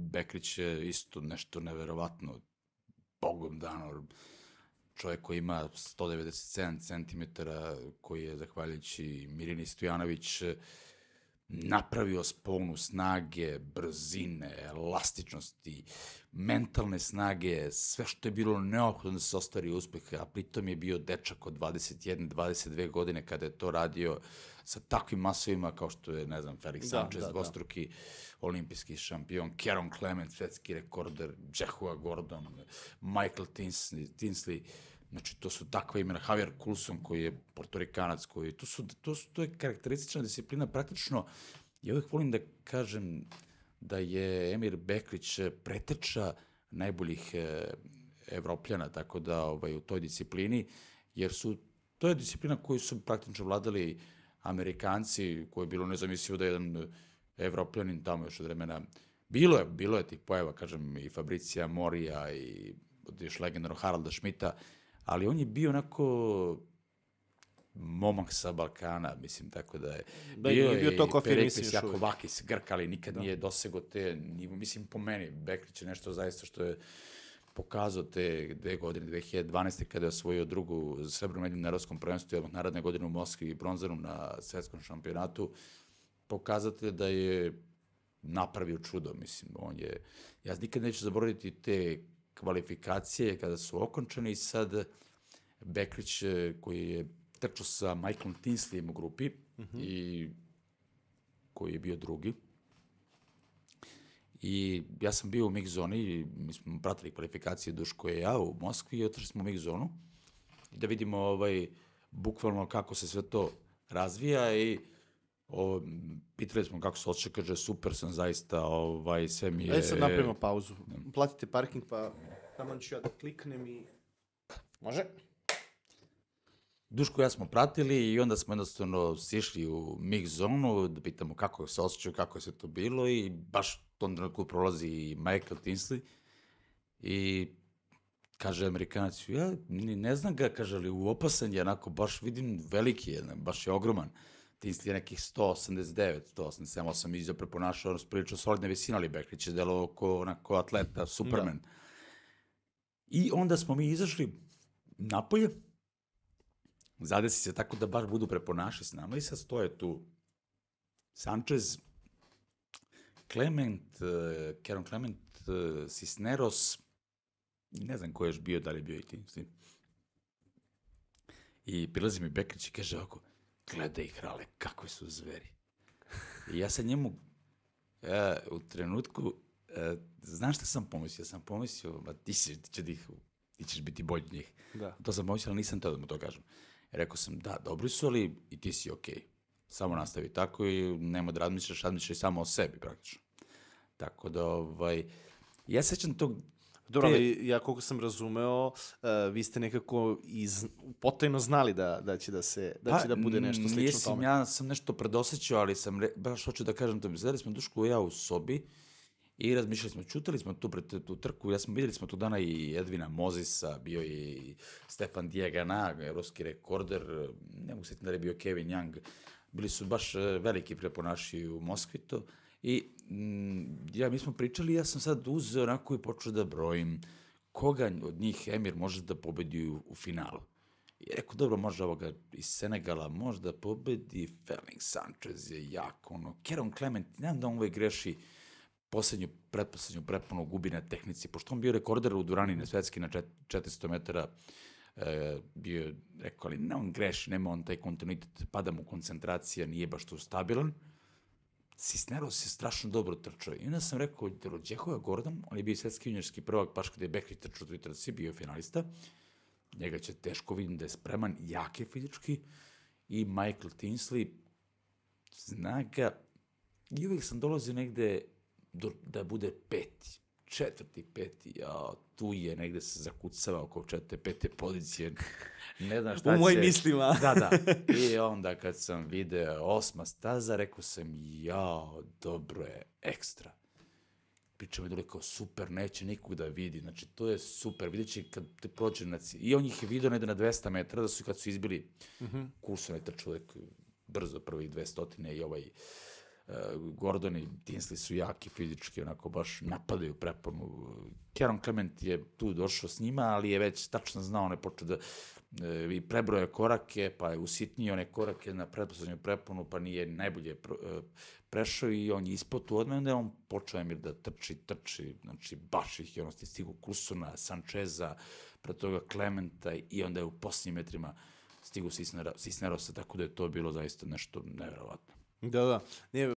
Bekrić je isto nešto neverovatno, bogom dano, čovjek koji ima 197 cm, koji je, zahvaljujući Mirini Stojanović, napravio sponu snage, brzine, elastičnosti, mentalne snage, sve što je bilo neophodno da se ostvari uspeh, a pritom je bio dečak od 21-22 godine kada je to radio sa takvim masovima kao što je, ne znam, Felix Sanchez, dvostruki olimpijski šampion, Kieron Clement, svetski rekorder, Joshua Gordon, Michael Tinsley, znači, to su takva imena, Javier Coulson, koji je portorikanac, koji, to je karakteristična disciplina, praktično, ja uvijek volim da kažem da je Emir Bekrić preteča najboljih Evropljana, tako da u toj disciplini, jer to je disciplina koju su praktično vladali Amerikanci, koje je bilo nezamislivo da je jedan Evropljanin tamo još od vremena. Bilo je tih pojava, kažem, i Fabricija Morija i još legendarno Haralda Schmidta, ali on je bio onako momak sa Balkana, mislim, tako da je... Bio je to Periklis, Jakovakis, Grk, ali nikad nije dosego te nivo. Mislim, po meni, Bekrić je nešto zaista što je pokazao te 2 godine, 2012. kada je osvojio drugu srebrnu medalju na Evropskom prvenstvu, odmah naredne godine u Moskvi i bronzanu na svetskom šampionatu, pokazatelj da je napravio čudo, mislim, ja nikad neću zaboraviti te kvalifikacije kada su okončane i sad Bekrić koji je trčao sa Michaelom Tinsleyem u grupi i koji je bio drugi. I ja sam bio u mix zoni, mi smo pratili kvalifikacije Duško i ja u Moskvi i otišli smo u mix zonu i da vidimo bukvalno kako se sve to razvija i pitali smo kako se osjeća, kaže super sam zaista, sve mi je... Ajde sad napravimo pauzu. Platite parking pa tamo ću ja da kliknem i... Može? Duško i ja smo pratili i onda smo jednostavno sišli u mix zonu da pitamo kako se osjećaju, kako je sve to bilo i baš u tom trenutku prolazi i Michael Tinsley i kaže Amerikanac, ja ne znam ga, kaže, ali uopasan je, onako baš vidim veliki je, baš je ogroman. Tinsley je nekih 189, 187, 8 izio preponašao, prilično solidne visine, ali Bekrić je delo onako atleta, superman. Da. I onda smo mi izašli napolje, zadesi se tako da baš budu preponaši s nama i sad stoje tu Sanchez, Kieron Clement, Cisneros, ne znam ko je još bio, da li je bio i Tinsley. I prilazi mi Bekrić i kaže ovako, gledaj ih, Rale, kakve su zveri. I ja sam njemu u trenutku, znaš šta sam pomislio? Sam pomislio, ti ćeš biti bolji od njih. Da. To sam pomislio, ali nisam to da mu to kažem. Rekao sam, da, dobri su, ali i ti si okej. Samo nastavi tako i nemoj da razmišljaš samo o sebi, praktično. Tako da, ja sećam tog... Dobro, ali ja koliko sam razumeo, vi ste nekako potajno znali da će da bude nešto slično tome. Ja sam nešto predosećao, ali sam baš hoću da kažem to. Zadali smo Duško i ja u sobi i razmišljali smo, čutali smo tu trku, vidjeli smo tu dana i Edvina Mozisa, bio i Stefan Diegana, evropski rekorder, ne mogu setiti da je bio Kevin Young, bili su baš veliki preponaši u Moskvi to. I mi smo pričali, ja sam sad uzeo onako i počeo da brojim koga od njih Emir može da pobedi u finalu. I rekao, dobro, može ovoga iz Senegala, može da pobedi, Felix Sanchez je jako, Kieron Clement, nemam da on greši pretposlednju preponu, gubi na tehnici, pošto on bio rekorder u Durani na svetski na 400 metara, bio je, rekao, ali ne, on greši, nema on taj kontinuitet, pada mu koncentracija, nije baš tu stabilan. Cisneros je strašno dobro trčao. I onda sam rekao, Joshua Gordon, on je bio svetski juniorski prvak, baš kada je Bekrić trčao u toj trci, bio je finalista. Njega će teško, vidim da je spreman, jak je fizički. I Michael Tinsley, zna ga. I uvijek sam dolazio negde da bude peti, četvrti, peti, tu je negde se zakucava oko 4. 5. pozicije. Ne znam šta u mojim mislima. Da. I onda kad sam video 8. staza, rekao sam, dobro je, ekstra. Pričamo je dole kao super, neće nikog da vidi, znači to je super, vidjet će kad te prođe i on ih je video negde na 200 metara, kad su izbili Coulson je trčao brzo prvih 200 i Gordon i Tinsley su jaki fizički, onako baš napadaju preponu. Keron Clement je tu došao s njima, ali je već tačno znao, on je počeo da i prebroje korake, pa je usitnio one korake na pretposlednju preponu, pa nije najbolje prešao i on je ispod tu odmah, onda je on počeo Emir da trči, znači baš ih je ono stigu Kusuna, Sancheza, pre toga Clementa i onda je u posljednjim metrima stigu Cisnerosa, tako da je to bilo zaista nešto neverovatno. Da. Nije,